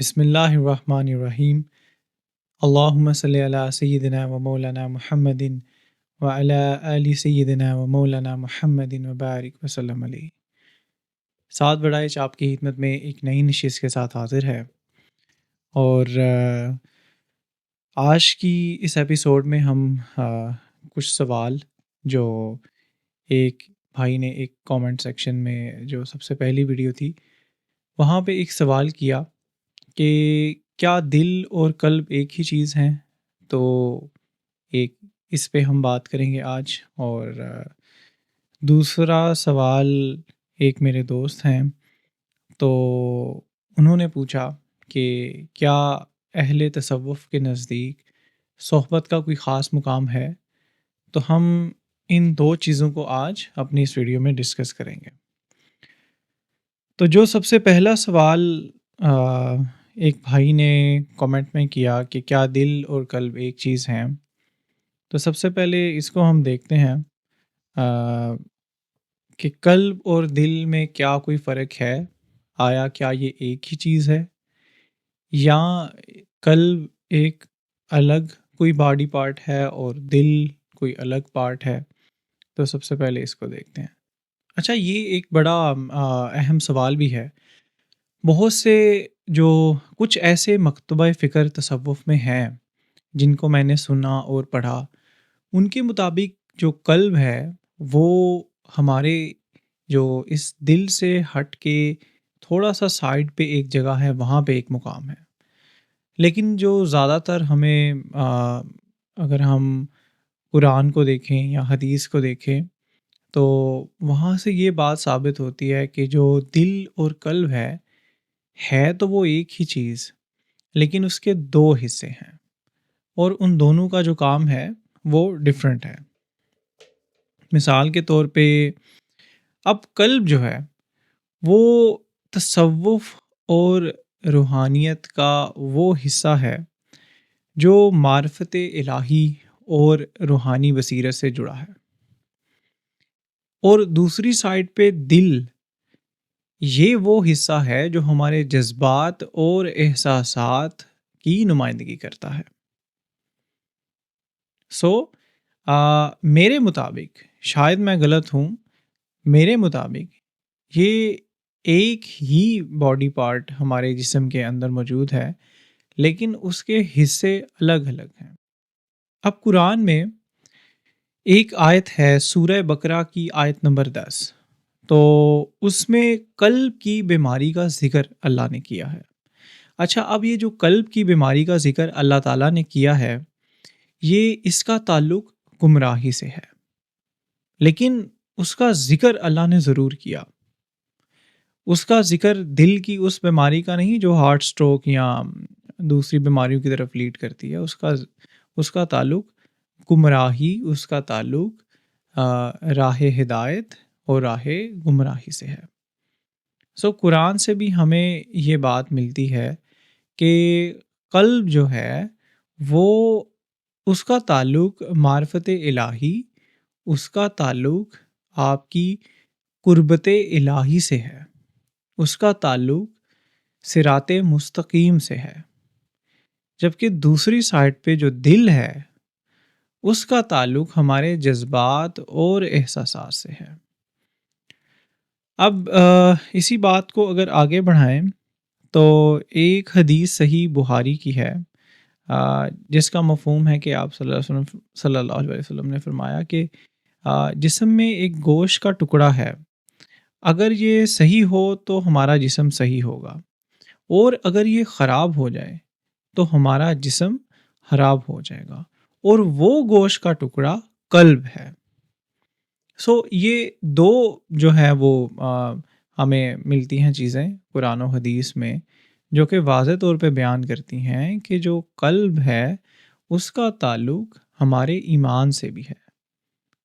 بسم اللہ الرحمن الرحیم۔ اللہم صلی علی سیدنا و مولانا محمد وعلی آل سیدنا و مولانا محمد وبارک وسلم علیہ۔ سعد بڑائچ آپ کی خدمت میں ایک نئی نشست کے ساتھ حاضر ہے، اور آج کی اس ایپیسوڈ میں ہم کچھ سوال جو ایک بھائی نے ایک کامنٹ سیکشن میں جو سب سے پہلی ویڈیو تھی وہاں پہ ایک سوال کیا کہ کیا دل اور قلب ایک ہی چیز ہیں، تو ایک اس پہ ہم بات کریں گے آج۔ اور دوسرا سوال ایک میرے دوست ہیں، تو انہوں نے پوچھا کہ کیا اہل تصوف کے نزدیک صحبت کا کوئی خاص مقام ہے، تو ہم ان دو چیزوں کو آج اپنی اس ویڈیو میں ڈسکس کریں گے۔ تو جو سب سے پہلا سوال ایک بھائی نے کامنٹ میں کیا کہ کیا دل اور قلب ایک چیز ہیں، تو سب سے پہلے اس کو ہم دیکھتے ہیں کہ قلب اور دل میں کیا کوئی فرق ہے، آیا کیا یہ ایک ہی چیز ہے، یا قلب ایک الگ کوئی باڈی پارٹ ہے اور دل کوئی الگ پارٹ ہے۔ تو سب سے پہلے اس کو دیکھتے ہیں۔ اچھا، یہ ایک بڑا اہم سوال بھی ہے۔ بہت سے جو کچھ ایسے مکتبہ فکر تصوف میں ہیں جن کو میں نے سنا اور پڑھا، ان کے مطابق جو قلب ہے وہ ہمارے جو اس دل سے ہٹ کے تھوڑا سا سائڈ پہ ایک جگہ ہے، وہاں پہ ایک مقام ہے۔ لیکن جو زیادہ تر ہمیں اگر ہم قرآن کو دیکھیں یا حدیث کو دیکھیں تو وہاں سے یہ بات ثابت ہوتی ہے کہ جو دل اور قلب ہے تو وہ ایک ہی چیز، لیکن اس کے دو حصے ہیں، اور ان دونوں کا جو کام ہے وہ ڈیفرنٹ ہے۔ مثال کے طور پہ اب قلب جو ہے وہ تصوف اور روحانیت کا وہ حصہ ہے جو معرفت الہی اور روحانی بصیرت سے جڑا ہے، اور دوسری سائڈ پہ دل یہ وہ حصہ ہے جو ہمارے جذبات اور احساسات کی نمائندگی کرتا ہے۔ میرے مطابق، شاید میں غلط ہوں، میرے مطابق یہ ایک ہی باڈی پارٹ ہمارے جسم کے اندر موجود ہے، لیکن اس کے حصے الگ الگ ہیں۔ اب قرآن میں ایک آیت ہے، سورہ بقرہ کی آیت نمبر 10، تو اس میں قلب کی بیماری کا ذکر اللہ نے کیا ہے۔ اچھا، اب یہ جو قلب کی بیماری کا ذکر اللہ تعالیٰ نے کیا ہے، یہ اس کا تعلق گمراہی سے ہے، لیکن اس کا ذکر اللہ نے ضرور کیا۔ اس کا ذکر دل کی اس بیماری کا نہیں جو ہارٹ سٹروک یا دوسری بیماریوں کی طرف لیڈ کرتی ہے، اس کا تعلق گمراہی، اس کا تعلق راہ ہدایت اور راہ گمراہی سے ہے۔ قرآن سے بھی ہمیں یہ بات ملتی ہے کہ قلب جو ہے وہ اس کا تعلق معرفت الہی، اس کا تعلق آپ کی قربت الہی سے ہے، اس کا تعلق صراط مستقیم سے ہے، جبکہ دوسری سائڈ پہ جو دل ہے اس کا تعلق ہمارے جذبات اور احساسات سے ہے۔ اب اسی بات کو اگر آگے بڑھائیں تو ایک حدیث صحیح بخاری کی ہے، جس کا مفہوم ہے کہ آپ صلی اللہ علیہ وسلم نے فرمایا کہ جسم میں ایک گوشت کا ٹکڑا ہے، اگر یہ صحیح ہو تو ہمارا جسم صحیح ہوگا، اور اگر یہ خراب ہو جائے تو ہمارا جسم خراب ہو جائے گا، اور وہ گوشت کا ٹکڑا قلب ہے۔ یہ دو جو ہے وہ ہمیں ملتی ہیں چیزیں قرآن و حدیث میں، جو کہ واضح طور پہ بیان کرتی ہیں کہ جو قلب ہے اس کا تعلق ہمارے ایمان سے بھی ہے،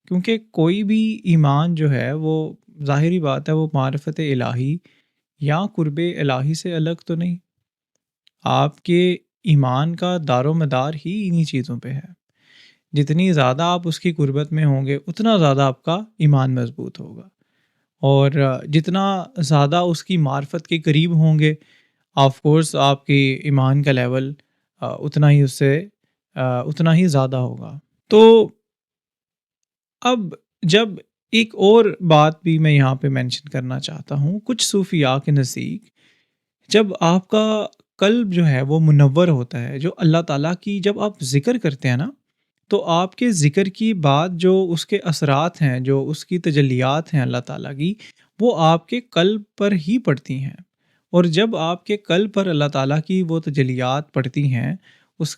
کیونکہ کوئی بھی ایمان جو ہے وہ ظاہری بات ہے وہ معرفت الہی یا قرب الہی سے الگ تو نہیں۔ آپ کے ایمان کا دار و مدار ہی انہی چیزوں پہ ہے۔ جتنی زیادہ آپ اس کی قربت میں ہوں گے اتنا زیادہ آپ کا ایمان مضبوط ہوگا، اور جتنا زیادہ اس کی معرفت کے قریب ہوں گے آف کورس آپ کی ایمان کا لیول اتنا ہی اس سے اتنا ہی زیادہ ہوگا۔ تو اب جب ایک اور بات بھی میں یہاں پہ مینشن کرنا چاہتا ہوں، کچھ صوفیاء کے نزدیک جب آپ کا قلب جو ہے وہ منور ہوتا ہے، جو اللہ تعالیٰ کی جب آپ ذکر کرتے ہیں نا، تو آپ کے ذکر کی بات جو اس کے اثرات ہیں، جو اس کی تجلیات ہیں اللہ تعالیٰ کی، وہ آپ کے قلب پر ہی پڑتی ہیں۔ اور جب آپ کے قلب پر اللہ تعالیٰ کی وہ تجلیات پڑتی ہیں، اس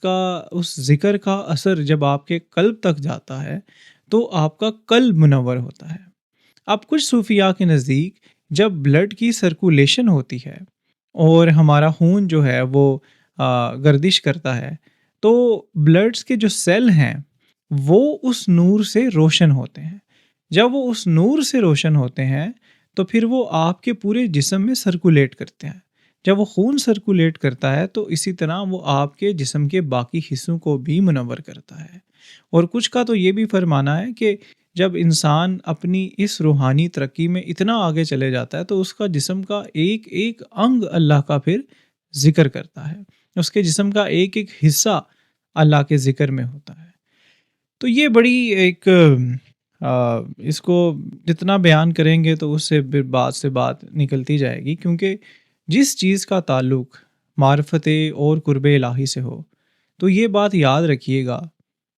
ذکر کا اثر جب آپ کے قلب تک جاتا ہے تو آپ کا قلب منور ہوتا ہے۔ اب کچھ صوفیاء کے نزدیک جب بلڈ کی سرکولیشن ہوتی ہے اور ہمارا خون جو ہے وہ گردش کرتا ہے، تو بلڈس کے جو سیل ہیں وہ اس نور سے روشن ہوتے ہیں۔ جب وہ اس نور سے روشن ہوتے ہیں تو پھر وہ آپ کے پورے جسم میں سرکولیٹ کرتے ہیں۔ جب وہ خون سرکولیٹ کرتا ہے تو اسی طرح وہ آپ کے جسم کے باقی حصوں کو بھی منور کرتا ہے۔ اور کچھ کا تو یہ بھی فرمانا ہے کہ جب انسان اپنی اس روحانی ترقی میں اتنا آگے چلے جاتا ہے تو اس کا جسم کا ایک ایک انگ اللہ کا پھر ذکر کرتا ہے، اس کے جسم کا ایک ایک حصہ اللہ کے ذکر میں ہوتا ہے۔ تو یہ بڑی ایک اس کو جتنا بیان کریں گے تو اس سے بات سے بات نکلتی جائے گی، کیونکہ جس چیز کا تعلق معرفت اور قرب الہی سے ہو تو یہ بات یاد رکھیے گا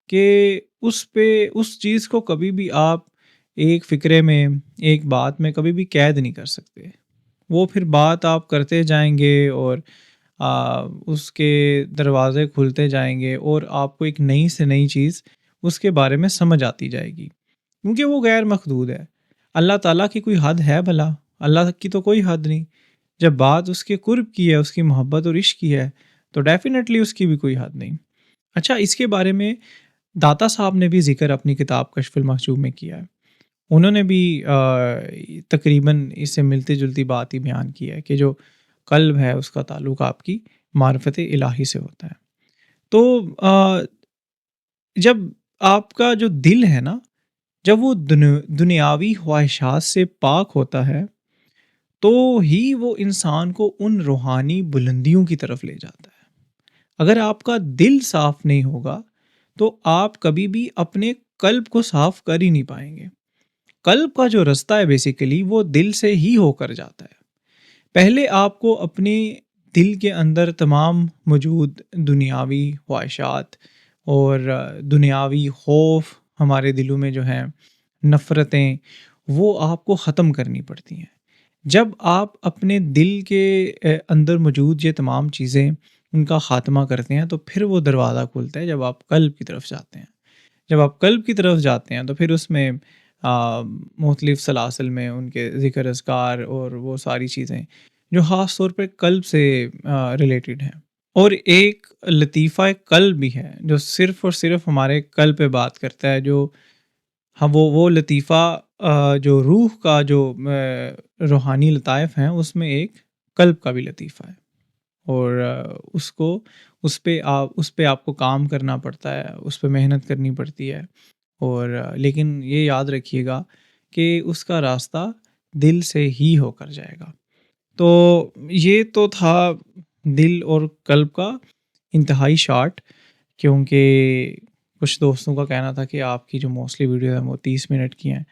کہ اس چیز کو کبھی بھی آپ ایک فکرے میں، ایک بات میں کبھی بھی قید نہیں کر سکتے۔ وہ پھر بات آپ کرتے جائیں گے اور اس کے دروازے کھلتے جائیں گے اور آپ کو ایک نئی سے نئی چیز اس کے بارے میں سمجھ آتی جائے گی، کیونکہ وہ غیر محدود ہے۔ اللہ تعالیٰ کی کوئی حد ہے بھلا؟ اللہ کی تو کوئی حد نہیں۔ جب بات اس کے قرب کی ہے، اس کی محبت اور عشق کی ہے، تو ڈیفینیٹلی اس کی بھی کوئی حد نہیں۔ اچھا، اس کے بارے میں داتا صاحب نے بھی ذکر اپنی کتاب کشف المحجوب میں کیا ہے۔ انہوں نے بھی تقریباً اس سے ملتی جلتی بات ہی بیان کی ہے کہ جو قلب ہے اس کا تعلق آپ کی معرفت الہی سے ہوتا ہے۔ تو جب آپ کا جو دل ہے نا، جب وہ دنیاوی خواہشات سے پاک ہوتا ہے تو ہی وہ انسان کو ان روحانی بلندیوں کی طرف لے جاتا ہے۔ اگر آپ کا دل صاف نہیں ہوگا تو آپ کبھی بھی اپنے قلب کو صاف کر ہی نہیں پائیں گے۔ قلب کا جو رستہ ہے بیسیکلی وہ دل سے ہی ہو کر جاتا ہے۔ پہلے آپ کو اپنے دل کے اندر تمام موجود دنیاوی خواہشات اور دنیاوی خوف ہمارے دلوں میں جو ہیں، نفرتیں، وہ آپ کو ختم کرنی پڑتی ہیں۔ جب آپ اپنے دل کے اندر موجود یہ تمام چیزیں ان کا خاتمہ کرتے ہیں تو پھر وہ دروازہ کھلتا ہے جب آپ قلب کی طرف جاتے ہیں۔ جب آپ قلب کی طرف جاتے ہیں تو پھر اس میں مختلف سلاسل میں ان کے ذکر اذکار اور وہ ساری چیزیں جو خاص طور پہ قلب سے ریلیٹڈ ہیں۔ اور ایک لطیفہ قلب بھی ہے جو صرف اور صرف ہمارے قلب پہ بات کرتا ہے، جو ہم وہ لطیفہ جو روح کا جو روحانی لطائف ہیں اس میں ایک قلب کا بھی لطیفہ ہے، اور اس پہ آپ کو کام کرنا پڑتا ہے، اس پہ محنت کرنی پڑتی ہے، اور لیکن یہ یاد رکھیے گا کہ اس کا راستہ دل سے ہی ہو کر جائے گا۔ تو یہ تو تھا دل اور قلب کا انتہائی شارٹ، کیونکہ کچھ دوستوں کا کہنا تھا کہ آپ کی جو موسٹلی ویڈیو ہیں وہ 30 منٹ کی ہیں،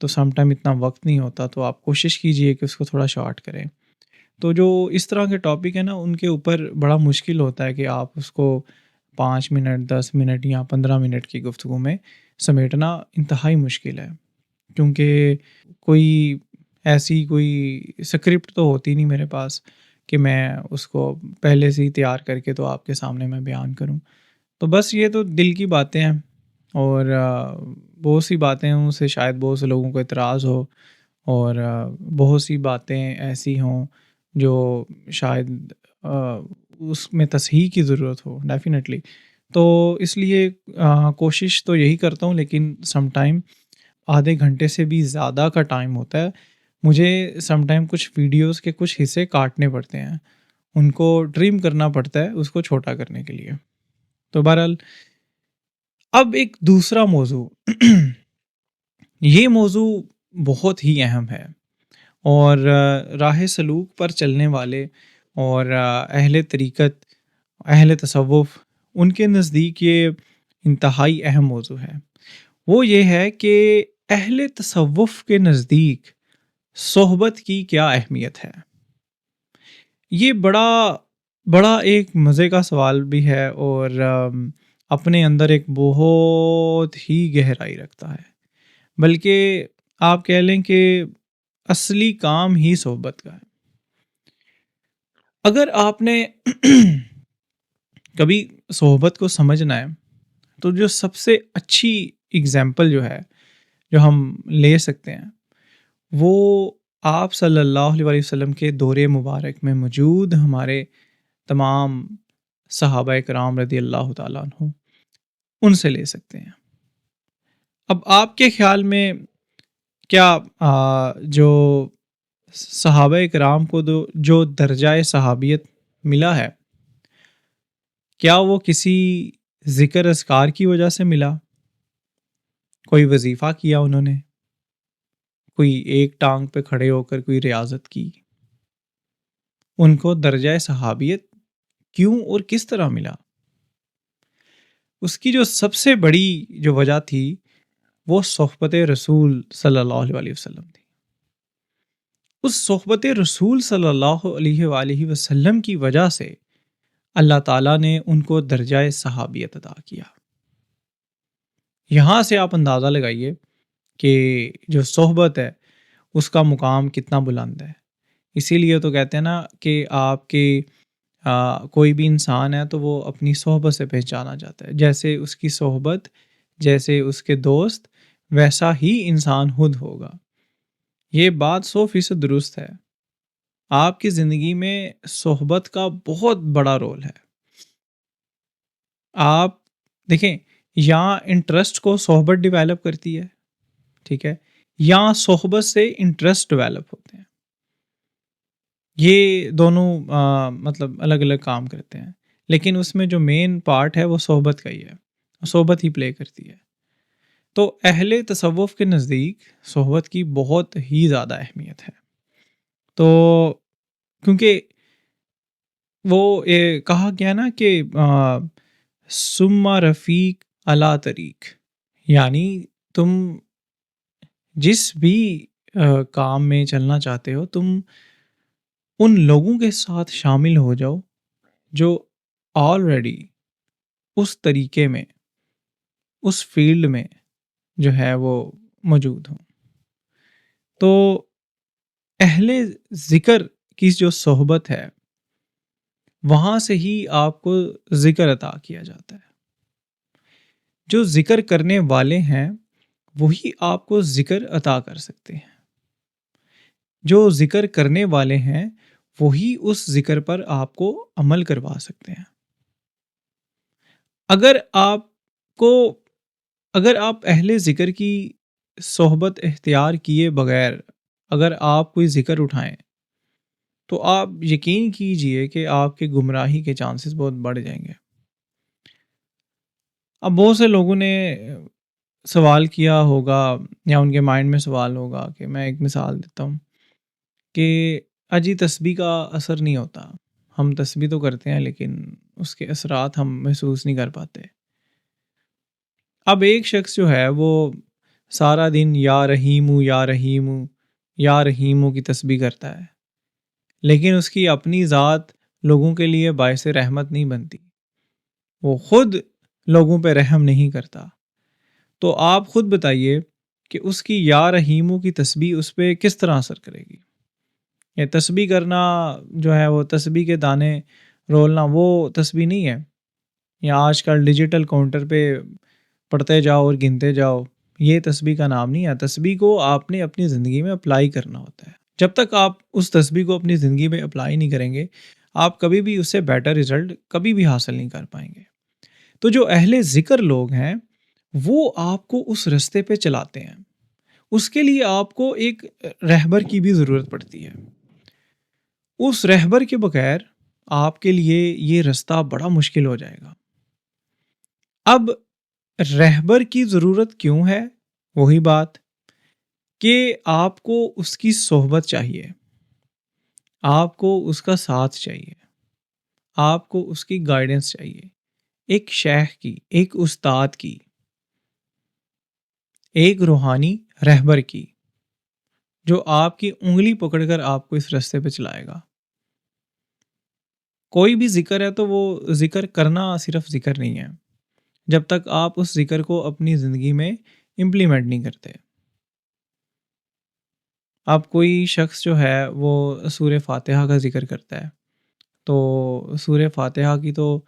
تو سم ٹائم اتنا وقت نہیں ہوتا، تو آپ کوشش کیجئے کہ اس کو تھوڑا شارٹ کریں۔ تو جو اس طرح کے ٹاپک ہیں نا، ان کے اوپر بڑا مشکل ہوتا ہے کہ آپ اس کو 5 منٹ، 10 منٹ یا 15 منٹ کی گفتگو میں سمیٹنا انتہائی مشکل ہے، کیونکہ کوئی سکرپٹ تو ہوتی نہیں میرے پاس کہ میں اس کو پہلے سے ہی تیار کر کے تو آپ کے سامنے میں بیان کروں۔ تو بس یہ تو دل کی باتیں ہیں، اور بہت سی باتیں ان سے شاید بہت سے لوگوں کو اعتراض ہو، اور بہت سی باتیں ایسی ہوں جو شاید اس میں تصحیح کی ضرورت ہو ڈیفینیٹلی۔ تو اس لیے کوشش تو یہی کرتا ہوں، لیکن سم ٹائم آدھے گھنٹے سے بھی زیادہ کا ٹائم ہوتا ہے، مجھے سم ٹائم کچھ ویڈیوز کے کچھ حصے کاٹنے پڑتے ہیں، ان کو ٹرم کرنا پڑتا ہے اس کو چھوٹا کرنے کے لیے۔ تو بہرحال اب ایک دوسرا موضوع یہ موضوع بہت ہی اہم ہے، اور راہ سلوک پر چلنے والے اور اہل طریقت، اہل تصوف، ان کے نزدیک یہ انتہائی اہم موضوع ہے۔ وہ یہ ہے کہ اہل تصوف کے نزدیک صحبت کی کیا اہمیت ہے۔ یہ بڑا ایک مزے کا سوال بھی ہے، اور اپنے اندر ایک بہت ہی گہرائی رکھتا ہے، بلکہ آپ کہہ لیں کہ اصلی کام ہی صحبت کا ہے۔ اگر آپ نے کبھی صحبت کو سمجھنا ہے تو جو سب سے اچھی اگزامپل جو ہے جو ہم لے سکتے ہیں، وہ آپ صلی اللہ علیہ وسلم کے دور مبارک میں موجود ہمارے تمام صحابہ کرام رضی اللہ تعالیٰ عنہ، ان سے لے سکتے ہیں۔ اب آپ کے خیال میں کیا جو صحابہ کرام کو جو درجہ صحابیت ملا ہے، کیا وہ کسی ذکر اذکار کی وجہ سے ملا؟ کوئی وظیفہ کیا انہوں نے، کوئی ایک ٹانگ پہ کھڑے ہو کر کوئی ریاضت کی؟ ان کو درجہ صحابیت کیوں اور کس طرح ملا؟ اس کی جو سب سے بڑی جو وجہ تھی وہ صحبت رسول صلی اللہ علیہ وسلم تھی۔ اس صحبت رسول صلی اللہ علیہ وآلہ وسلم کی وجہ سے اللہ تعالیٰ نے ان کو درجہ صحابیت عطا کیا۔ یہاں سے آپ اندازہ لگائیے کہ جو صحبت ہے اس کا مقام کتنا بلند ہے۔ اسی لیے تو کہتے ہیں نا کہ آپ کے کوئی بھی انسان ہے تو وہ اپنی صحبت سے پہچانا جاتا ہے۔ جیسے اس کی صحبت، جیسے اس کے دوست، ویسا ہی انسان خود ہوگا۔ یہ بات 100% درست ہے۔ آپ کی زندگی میں صحبت کا بہت بڑا رول ہے۔ آپ دیکھیں، یہاں انٹرسٹ کو صحبت ڈیویلپ کرتی ہے، ٹھیک ہے، یہاں صحبت سے انٹرسٹ ڈیویلپ ہوتے ہیں۔ یہ دونوں مطلب الگ الگ کام کرتے ہیں، لیکن اس میں جو مین پارٹ ہے وہ صحبت کا ہی ہے، صحبت ہی پلے کرتی ہے۔ تو اہل تصوف کے نزدیک صحبت کی بہت ہی زیادہ اہمیت ہے۔ تو کیونکہ وہ کہا گیا نا کہ ثم رفیق علی طریق، یعنی تم جس بھی کام میں چلنا چاہتے ہو، تم ان لوگوں کے ساتھ شامل ہو جاؤ جو آلریڈی اس طریقے میں، اس فیلڈ میں جو ہے وہ موجود ہوں۔ تو اہل ذکر کی جو صحبت ہے، وہاں سے ہی آپ کو ذکر عطا کیا جاتا ہے۔ جو ذکر کرنے والے ہیں وہی آپ کو ذکر عطا کر سکتے ہیں۔ جو ذکر کرنے والے ہیں وہی اس ذکر پر آپ کو عمل کروا سکتے ہیں۔ اگر آپ اہل ذکر کی صحبت اختیار کیے بغیر اگر آپ کوئی ذکر اٹھائیں تو آپ یقین کیجئے کہ آپ کے گمراہی کے چانسز بہت بڑھ جائیں گے۔ اب بہت سے لوگوں نے سوال کیا ہوگا یا ان کے مائنڈ میں سوال ہوگا کہ میں ایک مثال دیتا ہوں کہ اجی تسبیح کا اثر نہیں ہوتا، ہم تسبیح تو کرتے ہیں لیکن اس کے اثرات ہم محسوس نہیں کر پاتے۔ اب ایک شخص جو ہے وہ سارا دن یا رحیمو یا رحیمو یا رحیمو کی تسبیح کرتا ہے، لیکن اس کی اپنی ذات لوگوں کے لیے باعث رحمت نہیں بنتی، وہ خود لوگوں پہ رحم نہیں کرتا۔ تو آپ خود بتائیے کہ اس کی یا رحیمو کی تسبیح اس پہ کس طرح اثر کرے گی؟ یہ تسبیح کرنا جو ہے وہ تسبیح کے دانے رولنا وہ تسبیح نہیں ہے، یا آج کل ڈیجیٹل کاؤنٹر پہ پڑھتے جاؤ اور گنتے جاؤ، یہ تسبیح کا نام نہیں ہے۔ تسبیح کو آپ نے اپنی زندگی میں اپلائی کرنا ہوتا ہے۔ جب تک آپ اس تسبیح کو اپنی زندگی میں اپلائی نہیں کریں گے، آپ کبھی بھی اس سے بیٹر رزلٹ کبھی بھی حاصل نہیں کر پائیں گے۔ تو جو اہل ذکر لوگ ہیں وہ آپ کو اس رستے پہ چلاتے ہیں۔ اس کے لیے آپ کو ایک رہبر کی بھی ضرورت پڑتی ہے۔ اس رہبر کے بغیر آپ کے لیے یہ رستہ بڑا مشکل ہو جائے گا۔ اب رہبر کی ضرورت کیوں ہے؟ وہی بات کہ آپ کو اس کی صحبت چاہیے، آپ کو اس کا ساتھ چاہیے، آپ کو اس کی گائیڈنس چاہیے، ایک شیخ کی، ایک استاد کی، ایک روحانی رہبر کی، جو آپ کی انگلی پکڑ کر آپ کو اس رستے پہ چلائے گا۔ کوئی بھی ذکر ہے تو وہ ذکر کرنا صرف ذکر نہیں ہے جب تک آپ اس ذکر کو اپنی زندگی میں امپلیمنٹ نہیں کرتے۔ اب کوئی شخص جو ہے وہ سورہ فاتحہ کا ذکر کرتا ہے، تو سورہ فاتحہ کی تو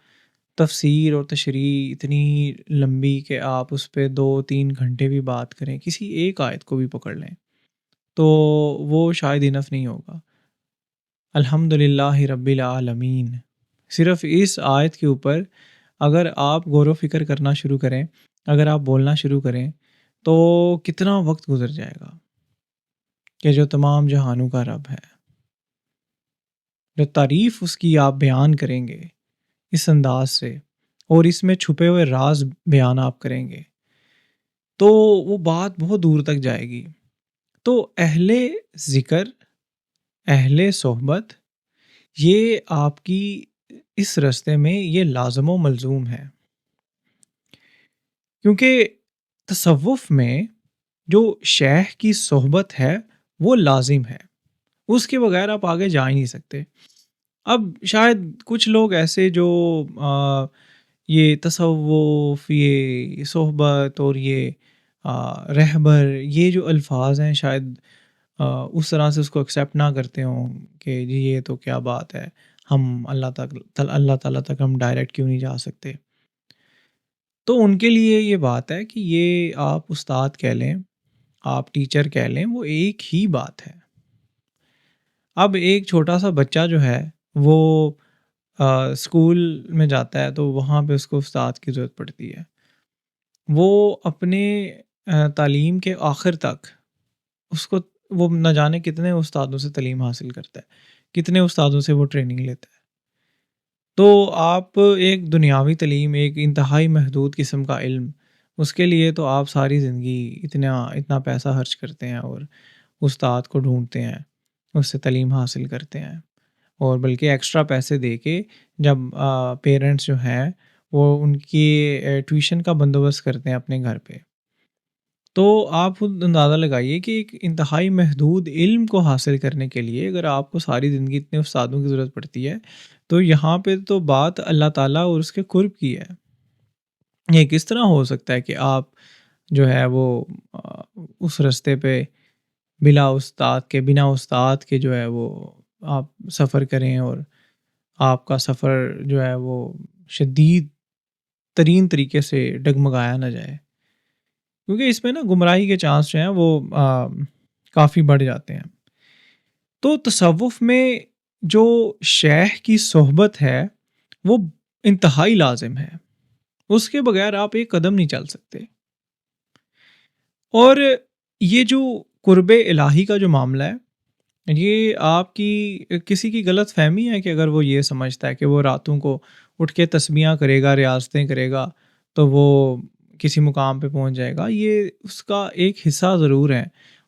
تفسیر اور تشریح اتنی لمبی کہ آپ اس پہ 2-3 گھنٹے بھی بات کریں، کسی ایک آیت کو بھی پکڑ لیں تو وہ شاید انف نہیں ہوگا۔ الحمد للہ رب العالمین، صرف اس آیت کے اوپر اگر آپ غور و فکر کرنا شروع کریں، اگر آپ بولنا شروع کریں تو کتنا وقت گزر جائے گا کہ جو تمام جہانوں کا رب ہے، جو تعریف اس کی آپ بیان کریں گے اس انداز سے، اور اس میں چھپے ہوئے راز بیان آپ کریں گے تو وہ بات بہت دور تک جائے گی۔ تو اہل ذکر، اہل صحبت، یہ آپ کی اس رستے میں یہ لازم و ملزوم ہے، کیونکہ تصوف میں جو شیخ کی صحبت ہے وہ لازم ہے، اس کے بغیر آپ آگے جا ہی نہیں سکتے۔ اب شاید کچھ لوگ ایسے جو یہ تصوف، یہ صحبت اور یہ رہبر، یہ جو الفاظ ہیں شاید اس طرح سے اس کو ایکسیپٹ نہ کرتے ہوں کہ جی یہ تو کیا بات ہے، ہم اللہ تعالیٰ تک ہم ڈائریکٹ کیوں نہیں جا سکتے۔ تو ان کے لیے یہ بات ہے کہ یہ آپ استاد کہہ لیں، آپ ٹیچر کہہ لیں، وہ ایک ہی بات ہے۔ اب ایک چھوٹا سا بچہ جو ہے وہ اسکول میں جاتا ہے تو وہاں پہ اس کو استاد کی ضرورت پڑتی ہے۔ وہ اپنے تعلیم کے آخر تک اس کو، وہ نہ جانے کتنے استادوں سے تعلیم حاصل کرتا ہے، کتنے استادوں سے وہ ٹریننگ لیتا ہے۔ تو آپ ایک دنیاوی تعلیم، ایک انتہائی محدود قسم کا علم، اس کے لیے تو آپ ساری زندگی اتنا پیسہ خرچ کرتے ہیں اور استاد کو ڈھونڈتے ہیں، اس سے تعلیم حاصل کرتے ہیں، اور بلکہ ایکسٹرا پیسے دے کے جب پیرنٹس جو ہیں وہ ان کی ٹیوشن کا بندوبست کرتے ہیں اپنے گھر پہ، تو آپ خود اندازہ لگائیے کہ ایک انتہائی محدود علم کو حاصل کرنے کے لیے اگر آپ کو ساری زندگی اتنے استادوں کی ضرورت پڑتی ہے، تو یہاں پہ تو بات اللہ تعالیٰ اور اس کے قرب کی ہے۔ یہ کس طرح ہو سکتا ہے کہ آپ جو ہے وہ اس رستے پہ بنا استاد کے جو ہے وہ آپ سفر کریں، اور آپ کا سفر جو ہے وہ شدید ترین طریقے سے ڈگمگایا نہ جائے، کیونکہ اس میں نا گمراہی کے چانس جو ہیں وہ کافی بڑھ جاتے ہیں۔ تو تصوف میں جو شیخ کی صحبت ہے وہ انتہائی لازم ہے، اس کے بغیر آپ ایک قدم نہیں چل سکتے۔ اور یہ جو قرب الہی کا جو معاملہ ہے، یہ آپ کی کسی کی غلط فہمی ہے کہ اگر وہ یہ سمجھتا ہے کہ وہ راتوں کو اٹھ کے تسبیحاں کرے گا، ریاضتیں کرے گا تو وہ کسی مقام پہ پہنچ جائے گا۔ یہ اس کا ایک حصہ ضرور ہے،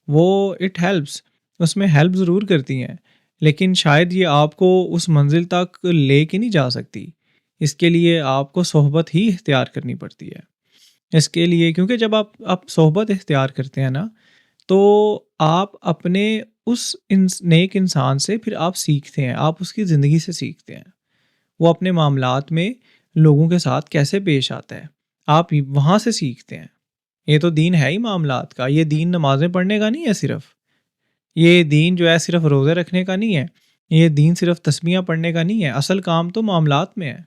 وہ اٹ ہیلپس، اس میں ہیلپ ضرور کرتی ہیں، لیکن شاید یہ آپ کو اس منزل تک لے کے نہیں جا سکتی۔ اس کے لیے آپ کو صحبت ہی اختیار کرنی پڑتی ہے۔ اس کے لیے کیونکہ جب آپ صحبت اختیار کرتے ہیں نا، تو آپ اپنے اس نیک انسان سے پھر آپ سیکھتے ہیں، آپ اس کی زندگی سے سیکھتے ہیں، وہ اپنے معاملات میں لوگوں کے ساتھ کیسے پیش آتا ہے، آپ وہاں سے سیکھتے ہیں۔ یہ تو دین ہے ہی معاملات کا، یہ دین نمازیں پڑھنے کا نہیں ہے صرف، یہ دین جو ہے صرف روزے رکھنے کا نہیں ہے، یہ دین صرف تسبیحاں پڑھنے کا نہیں ہے، اصل کام تو معاملات میں ہے۔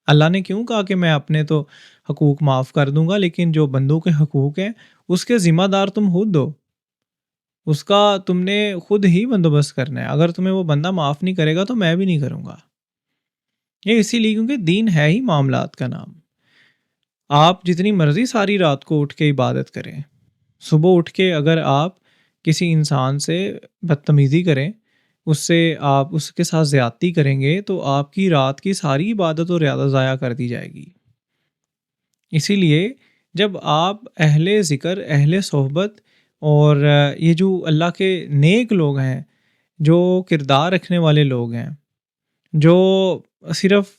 اللہ نے کیوں کہا کہ میں اپنے تو حقوق معاف کر دوں گا، لیکن جو بندوں کے حقوق ہیں اس کے ذمہ دار تم خود ہو، اس کا تم نے خود ہی بندوبست کرنا ہے۔ اگر تمہیں وہ بندہ معاف نہیں کرے گا تو میں بھی نہیں کروں گا۔ یہ اسی لیے کیونکہ دین ہے ہی معاملات کا نام۔ آپ جتنی مرضی ساری رات کو اٹھ کے عبادت کریں، صبح اٹھ کے اگر آپ کسی انسان سے بدتمیزی کریں، اس سے آپ اس کے ساتھ زیادتی کریں گے، تو آپ کی رات کی ساری عبادت اور ریاضت ضائع کر دی جائے گی۔ اسی لیے جب آپ اہل ذکر، اہل صحبت اور یہ جو اللہ کے نیک لوگ ہیں، جو کردار رکھنے والے لوگ ہیں، جو صرف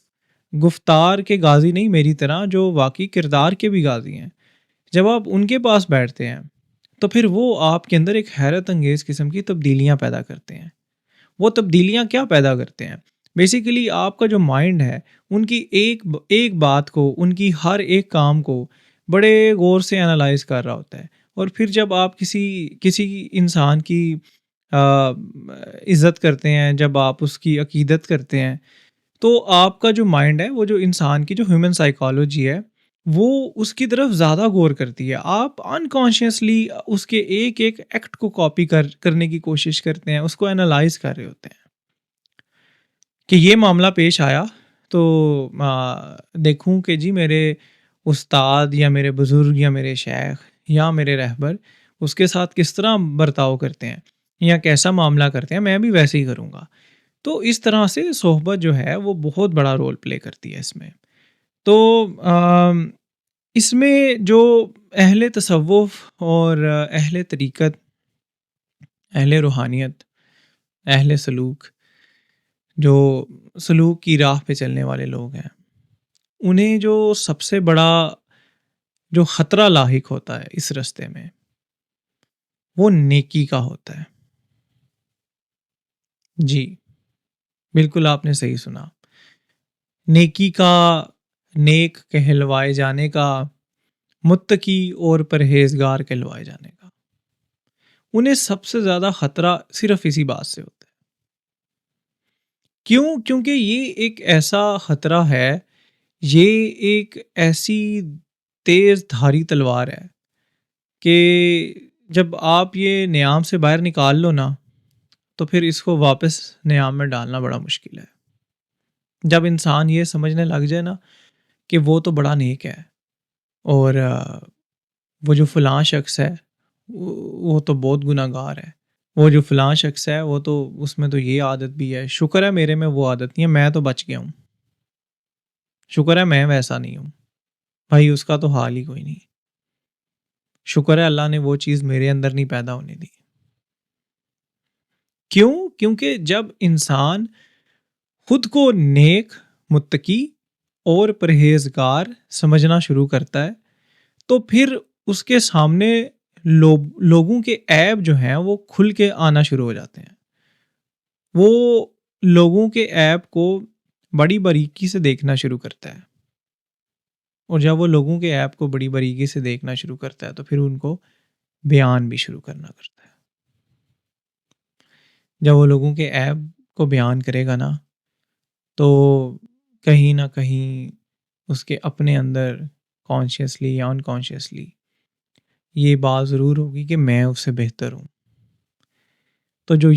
گفتار کے غازی نہیں میری طرح، جو واقعی کردار کے بھی غازی ہیں، جب آپ ان کے پاس بیٹھتے ہیں تو پھر وہ آپ کے اندر ایک حیرت انگیز قسم کی تبدیلیاں پیدا کرتے ہیں۔ وہ تبدیلیاں کیا پیدا کرتے ہیں؟ بیسیکلی آپ کا جو مائنڈ ہے، ان کی ایک بات کو، ان کی ہر ایک کام کو بڑے غور سے انالائز کر رہا ہوتا ہے، اور پھر جب آپ کسی انسان کی آ، عزت کرتے ہیں، جب آپ اس کی عقیدت کرتے ہیں، تو آپ کا جو مائنڈ ہے، وہ جو انسان کی جو ہیومن سائیکالوجی ہے، وہ اس کی طرف زیادہ غور کرتی ہے۔ آپ انکانشیسلی اس کے ایک ایک ایکٹ کو کاپی کرنے کی کوشش کرتے ہیں، اس کو انالائز کر رہے ہوتے ہیں کہ یہ معاملہ پیش آیا تو دیکھوں کہ جی میرے استاد یا میرے بزرگ یا میرے شیخ یا میرے رہبر اس کے ساتھ کس طرح برتاؤ کرتے ہیں یا کیسا معاملہ کرتے ہیں، میں بھی ویسے ہی کروں گا۔ تو اس طرح سے صحبت جو ہے وہ بہت بڑا رول پلے کرتی ہے اس میں۔ تو اس میں جو اہل تصوف اور اہل طریقت، اہل روحانیت، اہل سلوک، جو سلوک کی راہ پہ چلنے والے لوگ ہیں، انہیں جو سب سے بڑا جو خطرہ لاحق ہوتا ہے اس رستے میں، وہ نیکی کا ہوتا ہے۔ جی بالکل آپ نے صحیح سنا، نیکی کا، نیک کہلوائے جانے کا، متقی اور پرہیزگار کہلوائے جانے کا، انہیں سب سے زیادہ خطرہ صرف اسی بات سے ہوتا ہے۔ کیوں؟ کیونکہ یہ ایک ایسا خطرہ ہے، یہ ایک ایسی تیز دھاری تلوار ہے کہ جب آپ یہ نیام سے باہر نکال لو نا، تو پھر اس کو واپس نیام میں ڈالنا بڑا مشکل ہے۔ جب انسان یہ سمجھنے لگ جائے نا کہ وہ تو بڑا نیک ہے، اور وہ جو فلاں شخص ہے وہ تو بہت گناہ گار ہے، وہ جو فلاں شخص ہے وہ تو اس میں تو یہ عادت بھی ہے، شکر ہے میرے میں وہ عادت نہیں ہے، میں تو بچ گیا ہوں، شکر ہے میں ویسا نہیں ہوں، بھائی اس کا تو حال ہی کوئی نہیں، شکر ہے اللہ نے وہ چیز میرے اندر نہیں پیدا ہونے دی۔ کیوں؟ کیونکہ جب انسان خود کو نیک، متقی اور پرہیزگار سمجھنا شروع کرتا ہے، تو پھر اس کے سامنے لوگوں کے عیب جو ہیں وہ کھل کے آنا شروع ہو جاتے ہیں۔ وہ لوگوں کے عیب کو بڑی باریکی سے دیکھنا شروع کرتا ہے، اور جب وہ لوگوں کے عیب کو بڑی باریکی سے دیکھنا شروع کرتا ہے تو پھر ان کو بیان بھی شروع کرنا کرتا ہے۔ جب وہ لوگوں کے عیب کو بیان کرے گا نا، تو کہیں نہ کہیں اس کے اپنے اندر کانشیسلی یا انکانشیسلی یہ بات ضرور ہوگی کہ میں اس سے بہتر ہوں۔ تو جو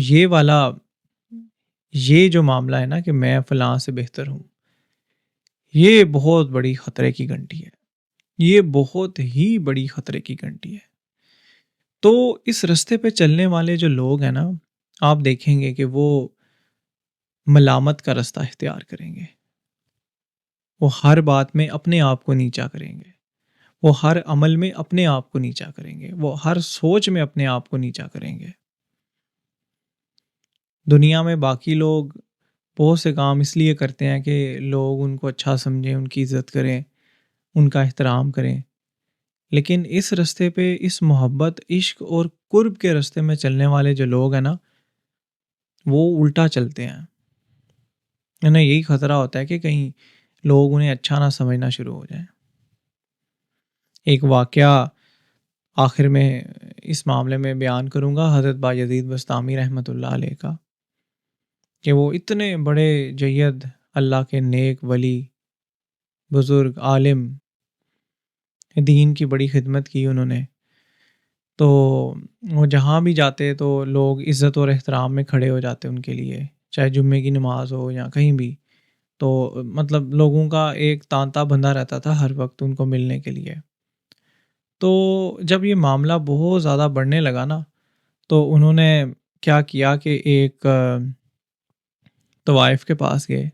یہ جو معاملہ ہے نا کہ میں فلاں سے بہتر ہوں، یہ بہت بڑی خطرے کی گھنٹی ہے، یہ بہت ہی بڑی خطرے کی گھنٹی ہے۔ تو اس رستے پہ چلنے والے جو لوگ ہیں نا، آپ دیکھیں گے کہ وہ ملامت کا رستہ اختیار کریں گے، وہ ہر بات میں اپنے آپ کو نیچا کریں گے، وہ ہر عمل میں اپنے آپ کو نیچا کریں گے، وہ ہر سوچ میں اپنے آپ کو نیچا کریں گے۔ دنیا میں باقی لوگ بہت سے کام اس لیے کرتے ہیں کہ لوگ ان کو اچھا سمجھیں، ان کی عزت کریں، ان کا احترام کریں، لیکن اس رستے پہ، اس محبت، عشق اور قرب کے رستے میں چلنے والے جو لوگ ہیں نا، وہ الٹا چلتے ہیں۔ انہیں یہی خطرہ ہوتا ہے کہ کہیں لوگ انہیں اچھا نہ سمجھنا شروع ہو جائیں۔ ایک واقعہ آخر میں اس معاملے میں بیان کروں گا، حضرت بایزید بستامی رحمۃ اللہ علیہ کا، کہ وہ اتنے بڑے جید اللہ کے نیک ولی، بزرگ، عالم، دین کی بڑی خدمت کی انہوں نے، تو وہ جہاں بھی جاتے تو لوگ عزت اور احترام میں کھڑے ہو جاتے ان کے لیے، چاہے جمعے کی نماز ہو یا کہیں بھی، تو مطلب لوگوں کا ایک تانتا بندھا رہتا تھا ہر وقت ان کو ملنے کے لیے۔ تو جب یہ معاملہ بہت زیادہ بڑھنے لگا نا، تو انہوں نے کیا کیا کہ ایک طوائف کے پاس گئے،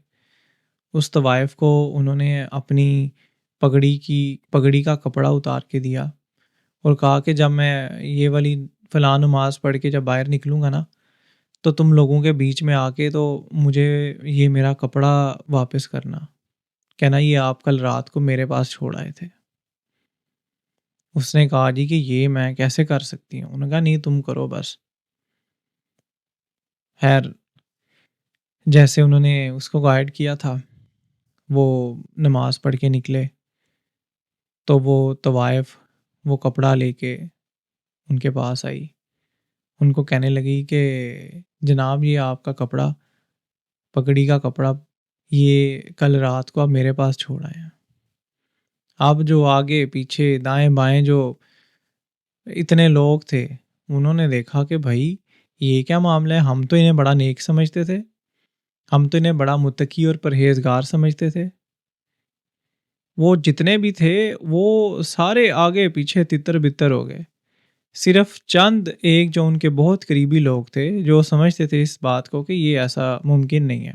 اس طوائف کو انہوں نے اپنی پگڑی کا کپڑا اتار کے دیا، اور کہا کہ جب میں یہ والی فلاں نماز پڑھ کے جب باہر نکلوں گا نا، تو تم لوگوں کے بیچ میں آ کے تو مجھے یہ میرا کپڑا واپس کرنا، کہنا یہ آپ کل رات کو میرے پاس چھوڑ آئے تھے۔ اس نے کہا جی کہ یہ میں کیسے کر سکتی ہوں؟ انہوں نے کہا نہیں تم کرو بس۔ خیر جیسے انہوں نے اس کو گائیڈ کیا تھا، وہ نماز پڑھ کے نکلے تو وہ طوائف وہ کپڑا لے کے ان کے پاس آئی، ان کو کہنے لگی کہ جناب یہ آپ کا کپڑا، پگڑی کا کپڑا، یہ کل رات کو آپ میرے پاس چھوڑ آئے ہیں۔ اب جو آگے پیچھے دائیں بائیں جو اتنے لوگ تھے، انہوں نے دیکھا کہ بھائی یہ کیا معاملہ ہے، ہم تو انہیں بڑا نیک سمجھتے تھے، ہم تو انہیں بڑا متقی اور پرہیزگار سمجھتے تھے۔ وہ جتنے بھی تھے وہ سارے آگے پیچھے تتر بتر ہو گئے، صرف چند ایک جو ان کے بہت قریبی لوگ تھے جو سمجھتے تھے اس بات کو کہ یہ ایسا ممکن نہیں ہے،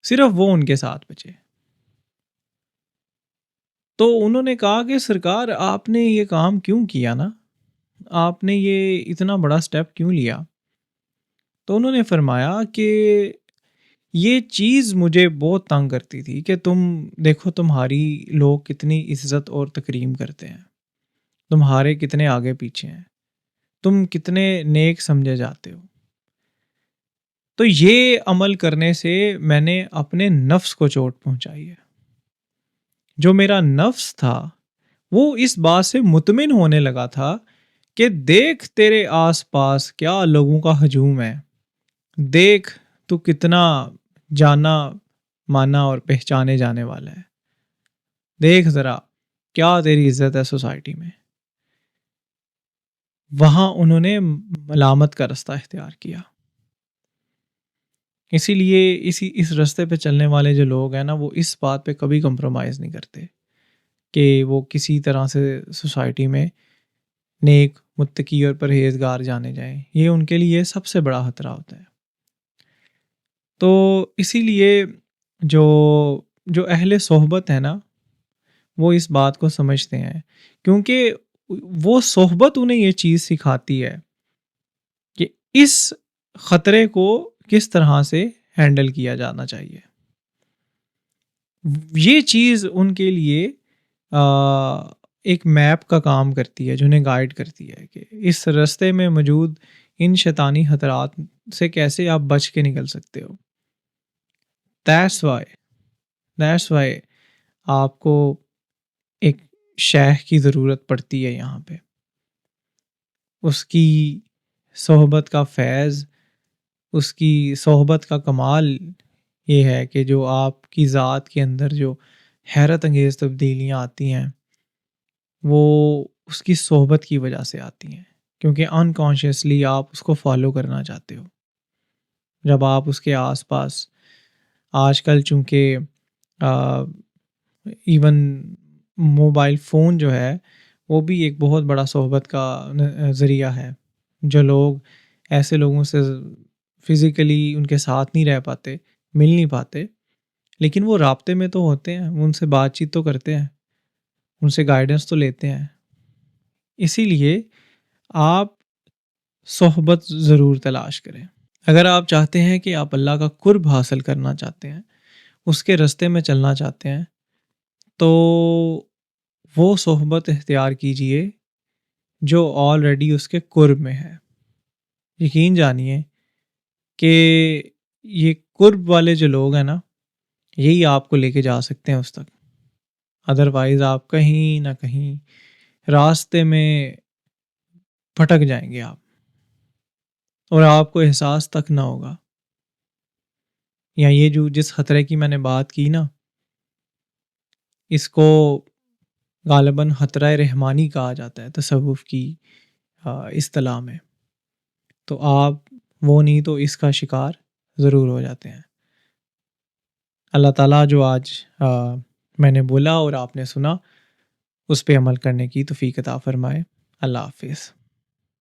صرف وہ ان کے ساتھ بچے۔ تو انہوں نے کہا کہ سرکار آپ نے یہ کام کیوں کیا نا، آپ نے یہ اتنا بڑا سٹیپ کیوں لیا؟ تو انہوں نے فرمایا کہ یہ چیز مجھے بہت تنگ کرتی تھی کہ تم دیکھو تمہاری لوگ کتنی عزت اور تکریم کرتے ہیں، تمہارے کتنے آگے پیچھے ہیں، تم کتنے نیک سمجھے جاتے ہو۔ تو یہ عمل کرنے سے میں نے اپنے نفس کو چوٹ پہنچائی ہے۔ جو میرا نفس تھا وہ اس بات سے مطمئن ہونے لگا تھا کہ دیکھ تیرے آس پاس کیا لوگوں کا ہجوم ہے، دیکھ تو کتنا جانا مانا اور پہچانے جانے والا ہے، دیکھ ذرا کیا تیری عزت ہے سوسائٹی میں۔ وہاں انہوں نے ملامت کا رستہ اختیار کیا۔ اسی لیے اس رستے پہ چلنے والے جو لوگ ہیں نا، وہ اس بات پہ کبھی کمپرومائز نہیں کرتے کہ وہ کسی طرح سے سوسائٹی میں نیک، متقی اور پرہیزگار جانے جائیں۔ یہ ان کے لیے سب سے بڑا خطرہ ہوتا ہے۔ تو اسی لیے جو اہل صحبت ہے نا، وہ اس بات کو سمجھتے ہیں، کیونکہ وہ صحبت انہیں یہ چیز سکھاتی ہے کہ اس خطرے کو کس طرح سے ہینڈل کیا جانا چاہیے۔ یہ چیز ان کے لیے ایک میپ کا کام کرتی ہے جو انہیں گائیڈ کرتی ہے کہ اس رستے میں موجود ان شیطانی خطرات سے کیسے آپ بچ کے نکل سکتے ہو۔ That's why آپ کو ایک شیخ کی ضرورت پڑتی ہے یہاں پہ، اس کی صحبت کا فیض، اس کی صحبت کا کمال یہ ہے کہ جو آپ کی ذات کے اندر جو حیرت انگیز تبدیلیاں آتی ہیں وہ اس کی صحبت کی وجہ سے آتی ہیں، کیونکہ انکانشیسلی آپ اس کو فالو کرنا چاہتے ہو۔ جب آپ اس کے آس پاس، آج کل چونکہ ایون موبائل فون جو ہے وہ بھی ایک بہت بڑا صحبت کا ذریعہ ہے، جو لوگ ایسے لوگوں سے فزیکلی ان کے ساتھ نہیں رہ پاتے، مل نہیں پاتے، لیکن وہ رابطے میں تو ہوتے ہیں، ان سے بات چیت تو کرتے ہیں، ان سے گائیڈنس تو لیتے ہیں۔ اسی لیے آپ صحبت ضرور تلاش کریں۔ اگر آپ چاہتے ہیں کہ آپ اللہ کا قرب حاصل کرنا چاہتے ہیں، اس کے رستے میں چلنا چاہتے ہیں، تو وہ صحبت اختیار کیجئے جو آلریڈی اس کے قرب میں ہے۔ یقین جانیے کہ یہ قرب والے جو لوگ ہیں نا، یہی آپ کو لے کے جا سکتے ہیں اس تک، ادروائز آپ کہیں نہ کہیں راستے میں پھٹک جائیں گے آپ، اور آپ کو احساس تک نہ ہوگا۔ یا یہ جو جس خطرے کی میں نے بات کی نا، اس کو غالباً خطرہ رحمانی کہا جاتا ہے تصوف کی اصطلاح میں، تو آپ وہ نہیں تو اس کا شکار ضرور ہو جاتے ہیں۔ اللہ تعالیٰ جو آج میں نے بولا اور آپ نے سنا، اس پہ عمل کرنے کی توفیق عطا فرمائے۔ اللہ حافظ۔